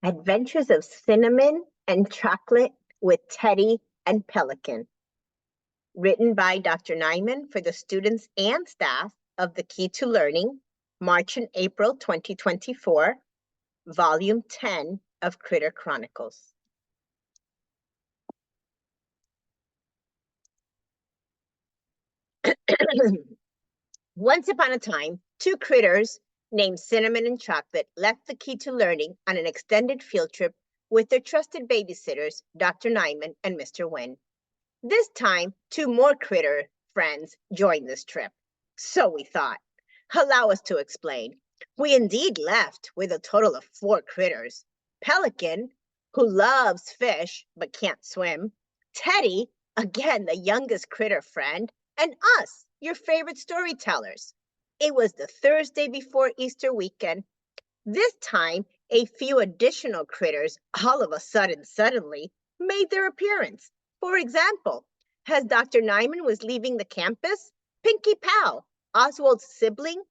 Adventures of Cinnamon and Chocolate with Tedy and Pelican. Written by Dr. Nyman for the students and staff of the Key to Learning, March and April 2024, Volume 10 of Critter Chronicles. Once upon a time, two critters named Cinnamon and Chocolate left the Key to Learning on an extended field trip with their trusted babysitters, Dr. Nyman and Mr. Wynn. This time, two more critter friends joined this trip. So we thought. Allow us to explain. We indeed left with a total of 4 critters. Pelican, who loves fish but can't swim. Tedy, again the youngest critter friend. And us, your favorite storytellers. It was the Thursday before Easter weekend. This time, a few additional critters all of a suddenly made their appearance. For example, as Dr. Nyman was leaving the campus, Pinkie Pal, Oswald's sibling,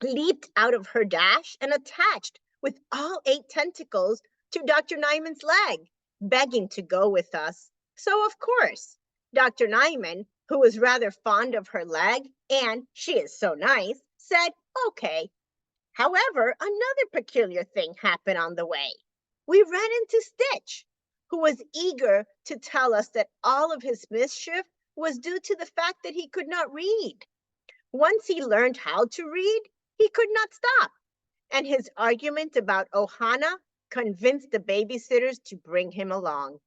leaped out of her dash and attached with all 8 tentacles to Dr. Nyman's leg, begging to go with us. So, of course, Dr. Nyman, who was rather fond of her leg, and she is so nice, said, okay. However, another peculiar thing happened on the way. We ran into Stitch, who was eager to tell us that all of his mischief was due to the fact that he could not read. Once he learned how to read, he could not stop. And his argument about Ohana convinced the babysitters to bring him along.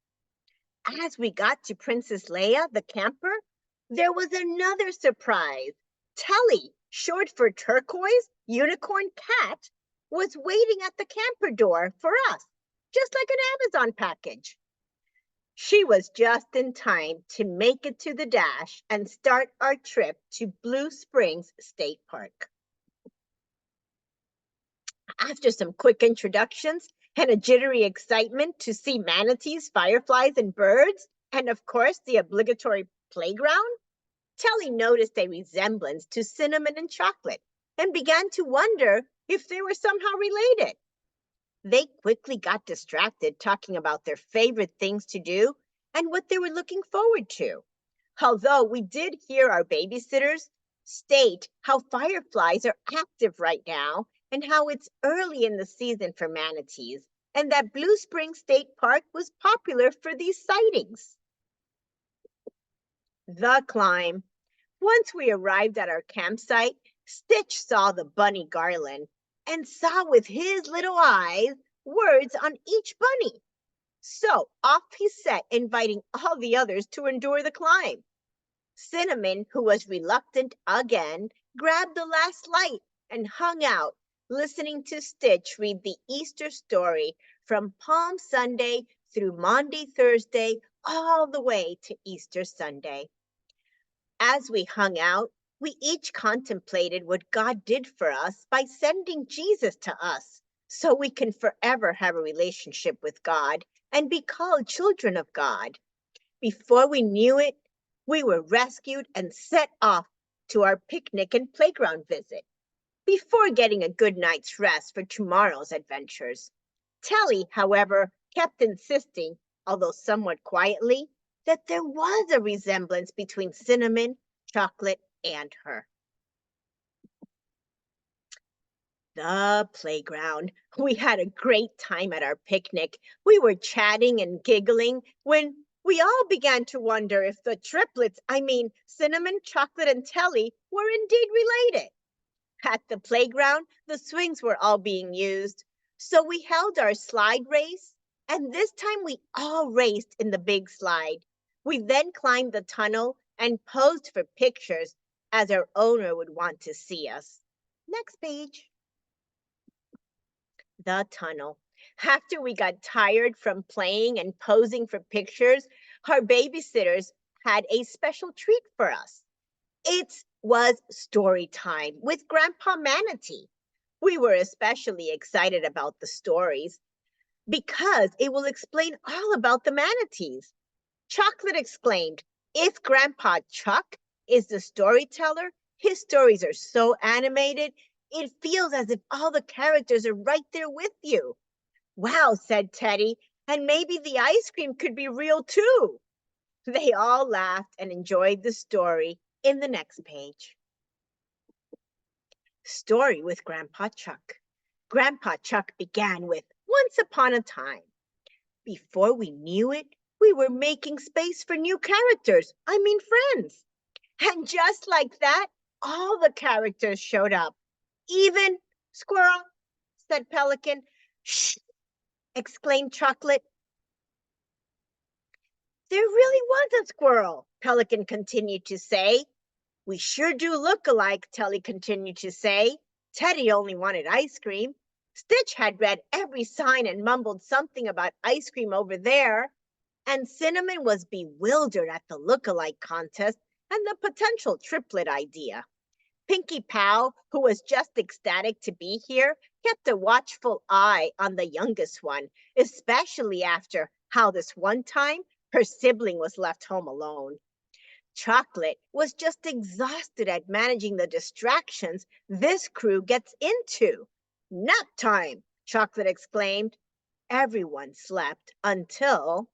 As we got to Princess Leia, the camper, there was another surprise. Telly, short for turquoise unicorn cat, was waiting at the camper door for us, just like an Amazon package. She was just in time to make it to the dash and start our trip to Blue Springs State Park. After some quick introductions and a jittery excitement to see manatees, fireflies, and birds, and of course the obligatory playground, Telly noticed a resemblance to Cinnamon and Chocolate and began to wonder if they were somehow related. They quickly got distracted talking about their favorite things to do and what they were looking forward to. Although we did hear our babysitters state how fireflies are active right now and how it's early in the season for manatees, and that Blue Springs State Park was popular for these sightings. The climb. Once we arrived at our campsite, Stitch saw the bunny garland and saw with his little eyes words on each bunny. So off he set, inviting all the others to endure the climb. Cinnamon, who was reluctant again, grabbed the last light and hung out, listening to Stitch read the Easter story from Palm Sunday through Maundy Thursday, all the way to Easter Sunday. As we hung out, we each contemplated what God did for us by sending Jesus to us, so we can forever have a relationship with God and be called children of God. Before we knew it, we were rescued and set off to our picnic and playground visit, before getting a good night's rest for tomorrow's adventures. Telly, however, kept insisting, although somewhat quietly, that there was a resemblance between Cinnamon, Chocolate, and her. The playground. We had a great time at our picnic. We were chatting and giggling when we all began to wonder if the triplets, Cinnamon, Chocolate, and Telly, were indeed related. At the playground, the swings were all being used, so we held our slide race, and this time we all raced in the big slide. We then climbed the tunnel and posed for pictures as our owner would want to see us. Next page. The tunnel. After we got tired from playing and posing for pictures, our babysitters had a special treat for us. It was story time with Grandpa Manatee. We were especially excited about the stories because it will explain all about the manatees. Chocolate exclaimed, if Grandpa Chuck is the storyteller, his stories are so animated, it feels as if all the characters are right there with you. Wow, said Teddy, and maybe the ice cream could be real too. They all laughed and enjoyed the story in the next page. Story with Grandpa Chuck. Grandpa Chuck began with, "Once upon a time." Before we knew it, we were making space for new characters. I mean, friends. And just like that, all the characters showed up. Even Squirrel, said Pelican. Shh, exclaimed Chocolate. There really was a squirrel, Pelican continued to say. We sure do look alike, Telly continued to say. Teddy only wanted ice cream. Stitch had read every sign and mumbled something about ice cream over there. And Cinnamon was bewildered at the look-alike contest and the potential triplet idea. Pinkie Pow, who was just ecstatic to be here, kept a watchful eye on the youngest one, especially after how this one time her sibling was left home alone. Chocolate was just exhausted at managing the distractions this crew gets into. Nap time, Chocolate exclaimed. Everyone slept until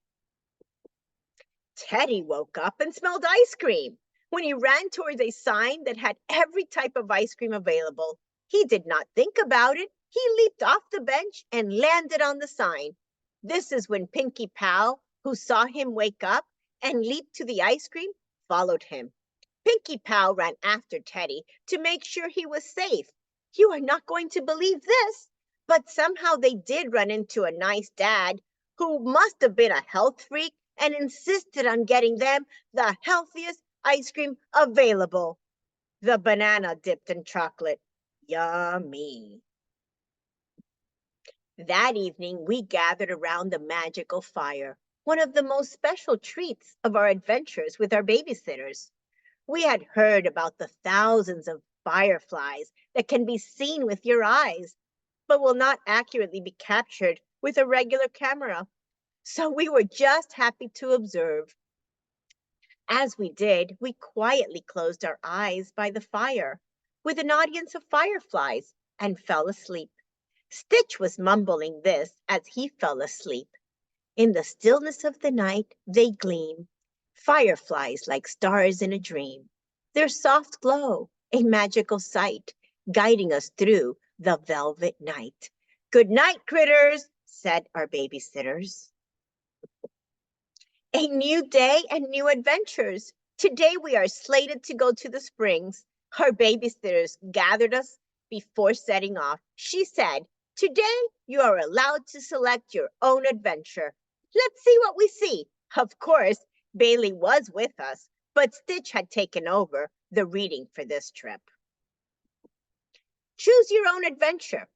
Teddy woke up and smelled ice cream. When he ran towards a sign that had every type of ice cream available, he did not think about it. He leaped off the bench and landed on the sign. This is when Pinkie Pow, who saw him wake up and leap to the ice cream, followed him. Pinkie Pow ran after Teddy to make sure he was safe. You are not going to believe this, but somehow they did run into a nice dad who must have been a health freak and insisted on getting them the healthiest ice cream available. The banana dipped in chocolate. Yummy. That evening, we gathered around the magical fire, one of the most special treats of our adventures with our babysitters. We had heard about the thousands of fireflies that can be seen with your eyes, but will not accurately be captured with a regular camera. So we were just happy to observe. As we did, we quietly closed our eyes by the fire with an audience of fireflies and fell asleep. Stitch was mumbling this as he fell asleep. In the stillness of the night, they gleam, fireflies like stars in a dream. Their soft glow, a magical sight, guiding us through the velvet night. Good night, critters, said our babysitters. A new day and new adventures. Today we are slated to go to the springs. Our babysitters gathered us before setting off. She said, "Today you are allowed to select your own adventure. Let's see what we see." Of course, Bailey was with us, but Stitch had taken over the reading for this trip. Choose your own adventure.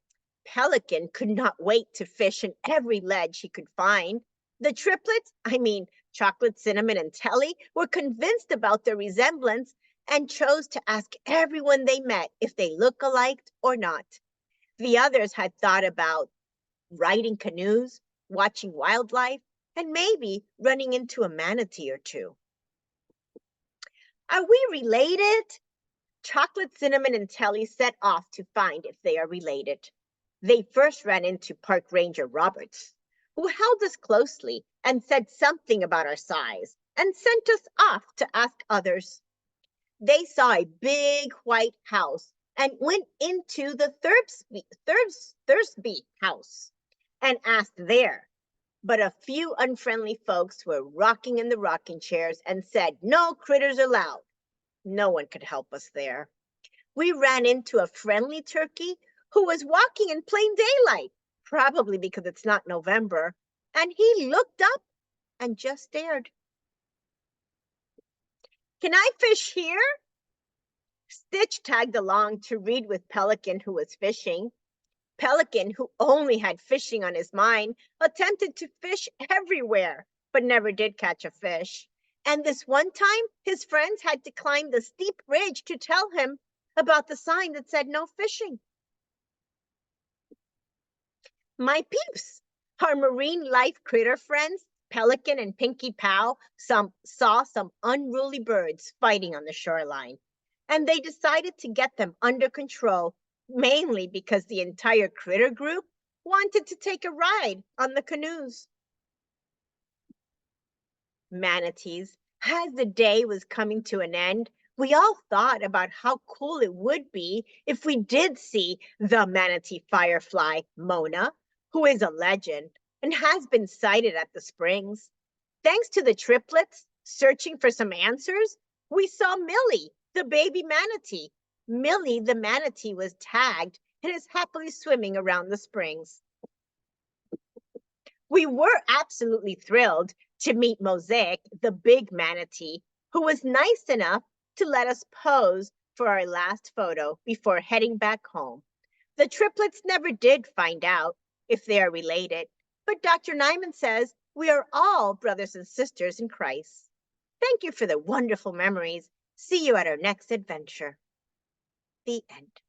Pelican could not wait to fish in every ledge he could find. The triplets, Chocolate, Cinnamon, and Telly, were convinced about their resemblance and chose to ask everyone they met if they look alike or not. The others had thought about riding canoes, watching wildlife, and maybe running into a manatee or two. Are we related? Chocolate, Cinnamon, and Telly set off to find if they are related. They first ran into Park Ranger Roberts, who held us closely and said something about our size and sent us off to ask others. They saw a big white house and went into the Thursby house and asked there. But a few unfriendly folks were rocking in the rocking chairs and said, "No critters allowed." No one could help us there. We ran into a friendly turkey who was walking in plain daylight, probably because it's not November, and he looked up and just stared. "Can I fish here?" Stitch tagged along to read with Pelican, who was fishing. Pelican, who only had fishing on his mind, attempted to fish everywhere, but never did catch a fish. And this one time, his friends had to climb the steep ridge to tell him about the sign that said no fishing. My peeps, our marine life critter friends, Pelican and Pinkie Pow, saw some unruly birds fighting on the shoreline, and they decided to get them under control, mainly because the entire critter group wanted to take a ride on the canoes. Manatees, as the day was coming to an end, we all thought about how cool it would be if we did see the manatee firefly, Mona, who is a legend and has been sighted at the springs. Thanks to the triplets searching for some answers, we saw Millie, the baby manatee. Millie, the manatee, was tagged and is happily swimming around the springs. We were absolutely thrilled to meet Mosaic, the big manatee, who was nice enough to let us pose for our last photo before heading back home. The triplets never did find out if they are related, but Dr. Nyman says we are all brothers and sisters in Christ. Thank you for the wonderful memories. See you at our next adventure. The end.